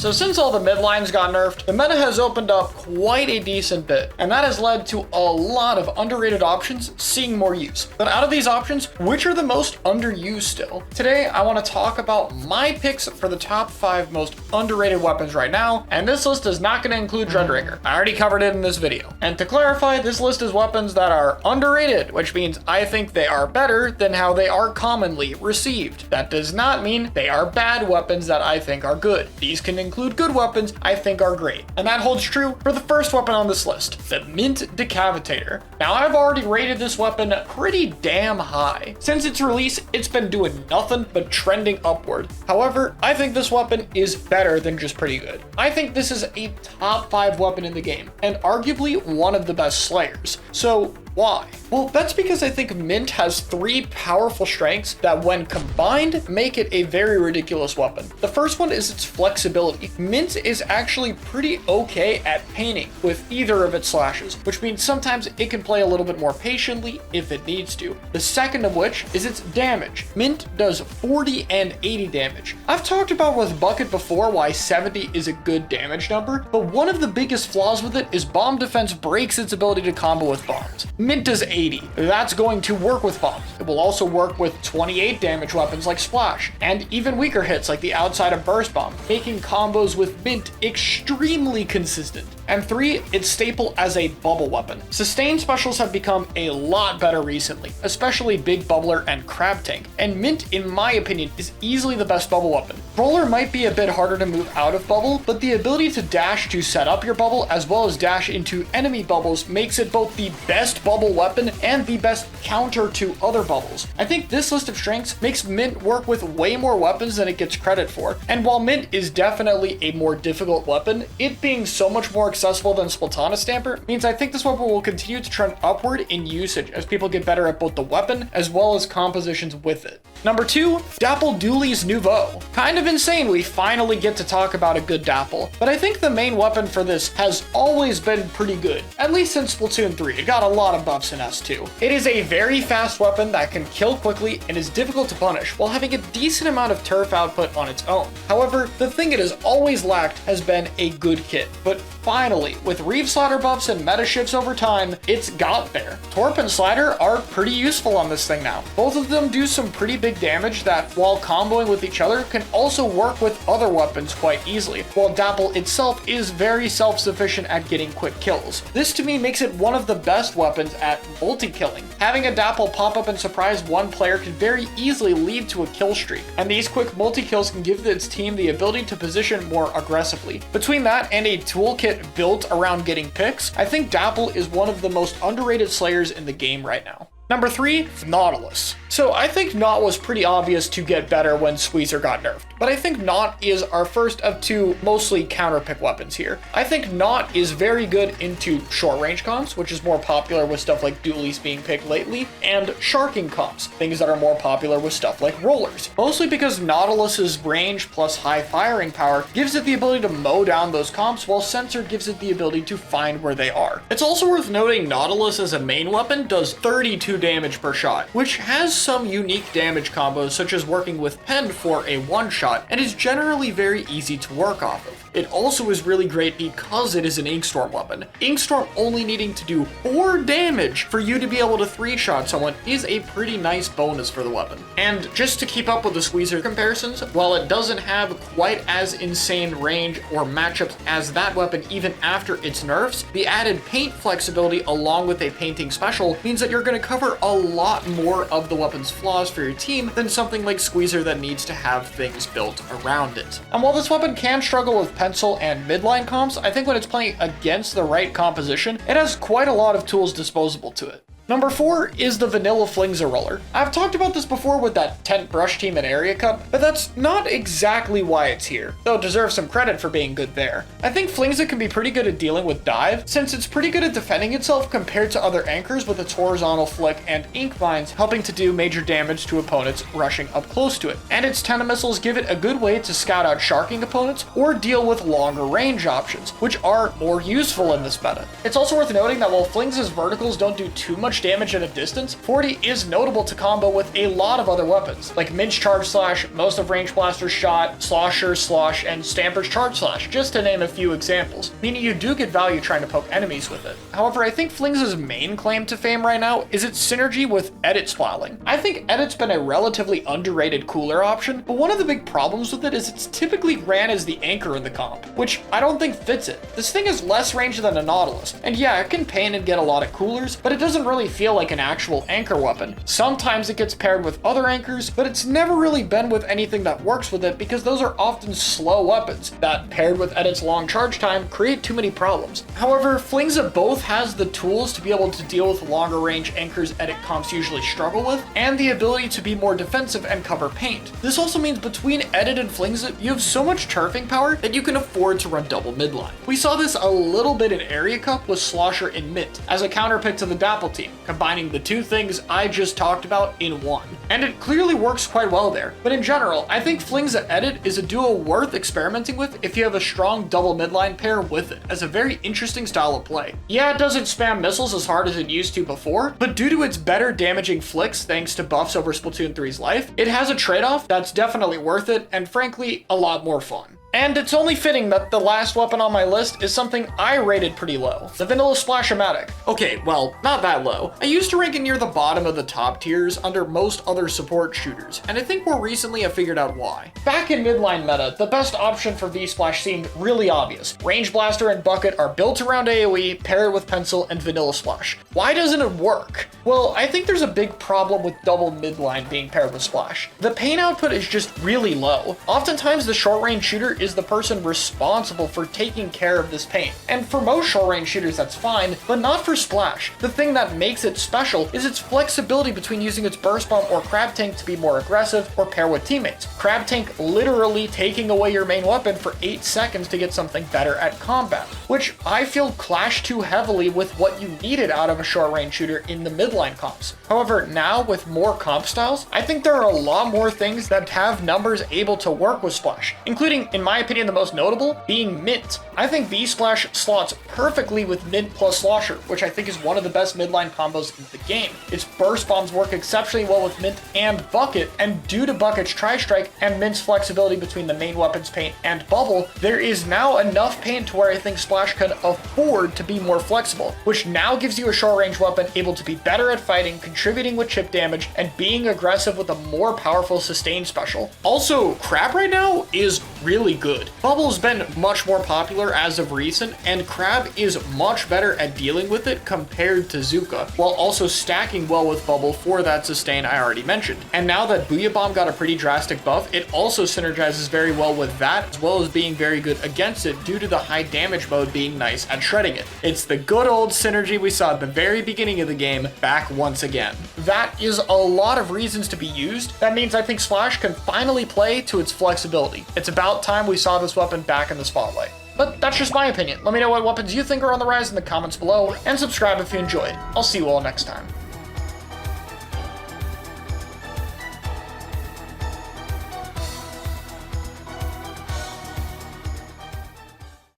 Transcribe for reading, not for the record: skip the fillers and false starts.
So since all the mid lines got nerfed, the meta has opened up quite a decent bit, and that has led to a lot of underrated options seeing more use. But out of these options, which are the most underused still? Today, I want to talk about my picks for the top 5 most underrated weapons right now, and this list is not going to include Dreadrigger. I already covered it in this video. And to clarify, this list is weapons that are underrated, which means I think they are better than how they are commonly received. That does not mean they are bad weapons that I think are good. These can include good weapons I think are great. And that holds true for the first weapon on this list, the Mint Decavitator. Now, I've already rated this weapon pretty damn high. Since its release, it's been doing nothing but trending upward. However, I think this weapon is better than just pretty good. I think this is a top 5 weapon in the game, and arguably one of the best slayers. So why? Well, that's because I think Mint has 3 powerful strengths that when combined make it a very ridiculous weapon. The first one is its flexibility. Mint is actually pretty okay at painting with either of its slashes, which means sometimes it can play a little bit more patiently if it needs to. The second of which is its damage. Mint does 40 and 80 damage. I've talked about with Bucket before why 70 is a good damage number, but one of the biggest flaws with it is bomb defense breaks its ability to combo with bombs. Mint does 80. That's going to work with bombs. It will also work with 28 damage weapons like Splash, and even weaker hits like the outside of Burst Bomb, making combos with Mint extremely consistent. And 3, it's staple as a bubble weapon. Sustain specials have become a lot better recently, especially Big Bubbler and Crab Tank, and Mint, in my opinion, is easily the best bubble weapon. Roller might be a bit harder to move out of bubble, but the ability to dash to set up your bubble as well as dash into enemy bubbles makes it both the best bubble weapon and the best counter to other bubbles. I think this list of strengths makes Mint work with way more weapons than it gets credit for, and while Mint is definitely a more difficult weapon, it being so much more accessible than Splatoon Stamper means I think this weapon will continue to trend upward in usage as people get better at both the weapon as well as compositions with it. Number 2, Dapple Dooley's Nouveau. Kind of insane we finally get to talk about a good Dapple, but I think the main weapon for this has always been pretty good, at least since Splatoon 3. It got a lot of buffs in S2. It is a very fast weapon that can kill quickly and is difficult to punish while having a decent amount of turf output on its own. However, the thing it has always lacked has been a good kit, but finally, with Reeve Slider buffs and meta shifts over time, it's got there. Torp and Slider are pretty useful on this thing now. Both of them do some pretty big damage that, while comboing with each other, can also work with other weapons quite easily, while Dapple itself is very self-sufficient at getting quick kills. This to me makes it one of the best weapons at multi-killing. Having a Dapple pop up and surprise one player can very easily lead to a kill streak, and these quick multi-kills can give its team the ability to position more aggressively. Between that and a toolkit built around getting picks, I think Dapple is one of the most underrated slayers in the game right now. Number 3, Nautilus. So I think Naut was pretty obvious to get better when Squeezer got nerfed, but I think Naut is our first of 2 mostly counter pick weapons here. I think Naut is very good into short range comps, which is more popular with stuff like dualies being picked lately, and sharking comps, things that are more popular with stuff like rollers. Mostly because Nautilus's range plus high firing power gives it the ability to mow down those comps, while Sensor gives it the ability to find where they are. It's also worth noting Nautilus as a main weapon does 32 damage per shot, which has some unique damage combos such as working with Pen for a one-shot, and is generally very easy to work off of. It also is really great because it is an Inkstorm weapon. Inkstorm only needing to do 4 damage for you to be able to 3-shot someone is a pretty nice bonus for the weapon. And just to keep up with the Squeezer comparisons, while it doesn't have quite as insane range or matchups as that weapon even after its nerfs, the added paint flexibility along with a painting special means that you're going to cover a lot more of the weapon's flaws for your team than something like Squeezer that needs to have things built around it. And while this weapon can struggle with pencil and midline comps, I think when it's playing against the right composition, it has quite a lot of tools disposable to it. Number 4 is the Vanilla Flingza Roller. I've talked about this before with that Tent Brush team in Area Cup, but that's not exactly why it's here, though it deserves some credit for being good there. I think Flingza can be pretty good at dealing with dive, since it's pretty good at defending itself compared to other anchors with its horizontal flick and ink vines helping to do major damage to opponents rushing up close to it. And its Tena missiles give it a good way to scout out sharking opponents or deal with longer range options, which are more useful in this meta. It's also worth noting that while Flingza's verticals don't do too much slash damage at a distance, 40 is notable to combo with a lot of other weapons, like Mint's Charge Slash, most of Range Blaster's Shot, Slosher's Slosh, and Stamper's Charge Slash, just to name a few examples, meaning you do get value trying to poke enemies with it. However, I think Flings' main claim to fame right now is its synergy with Edit Splatling. I think Edit's been a relatively underrated cooler option, but one of the big problems with it is it's typically ran as the anchor in the comp, which I don't think fits it. This thing has less range than a Nautilus, and yeah, it can pain and get a lot of coolers, but it doesn't really feel like an actual anchor weapon. Sometimes it gets paired with other anchors, but it's never really been with anything that works with it because those are often slow weapons that, paired with Edit's long charge time, create too many problems. However, Flings both has the tools to be able to deal with longer range anchors Edit comps usually struggle with, and the ability to be more defensive and cover paint. This also means between Edit and Flings, you have so much turfing power that you can afford to run double midline. We saw this a little bit in Area Cup with Slosher and Mint as a counterpick to the Dapple team, combining the two things I just talked about in one. And it clearly works quite well there. But in general, I think Flings Edit is a duo worth experimenting with if you have a strong double midline pair with it, as a very interesting style of play. Yeah, it doesn't spam missiles as hard as it used to before, but due to its better damaging flicks thanks to buffs over Splatoon 3's life, it has a trade-off that's definitely worth it, and frankly, a lot more fun. And it's only fitting that the last weapon on my list is something I rated pretty low, the Vanilla Splash-O-Matic. Okay, well, not that low. I used to rank it near the bottom of the top tiers under most other support shooters, and I think more recently I figured out why. Back in midline meta, the best option for V-Splash seemed really obvious. Range Blaster and Bucket are built around AoE, paired with Pencil and Vanilla Splash. Why doesn't it work? Well, I think there's a big problem with double midline being paired with Splash. The pain output is just really low. Oftentimes the short-range shooter is the person responsible for taking care of this pain. And for most short-range shooters that's fine, but not for Splash. The thing that makes it special is its flexibility between using its Burst Bomb or Crab Tank to be more aggressive or pair with teammates. Crab Tank literally taking away your main weapon for 8 seconds to get something better at combat, which I feel clashed too heavily with what you needed out of a short-range shooter in the midline comps. However, now with more comp styles, I think there are a lot more things that have numbers able to work with Splash, including, in my opinion, the most notable being Mint. I think V-Splash slots perfectly with Mint plus Slosher, which I think is one of the best midline combos in the game. Its Burst Bombs work exceptionally well with Mint and Bucket, and due to Bucket's Tri-Strike and Mint's flexibility between the main weapons paint and Bubble, there is now enough paint to where I think Splash can afford to be more flexible, which now gives you a short-range weapon able to be better at fighting, contributing with chip damage, and being aggressive with a more powerful sustain special. Also, Crab right now is really good. Bubble's been much more popular as of recent, and Crab is much better at dealing with it compared to Zuka, while also stacking well with Bubble for that sustain I already mentioned. And now that Booyah Bomb got a pretty drastic buff, it also synergizes very well with that, as well as being very good against it due to the high damage mode being nice at shredding it. It's the good old synergy we saw at the very beginning of the game back once again. That is a lot of reasons to be used. That means I think Splash can finally play to its flexibility. It's about time we saw this weapon back in the spotlight. But that's just my opinion. Let me know what weapons you think are on the rise in the comments below, and subscribe if you enjoyed. I'll see you all next time.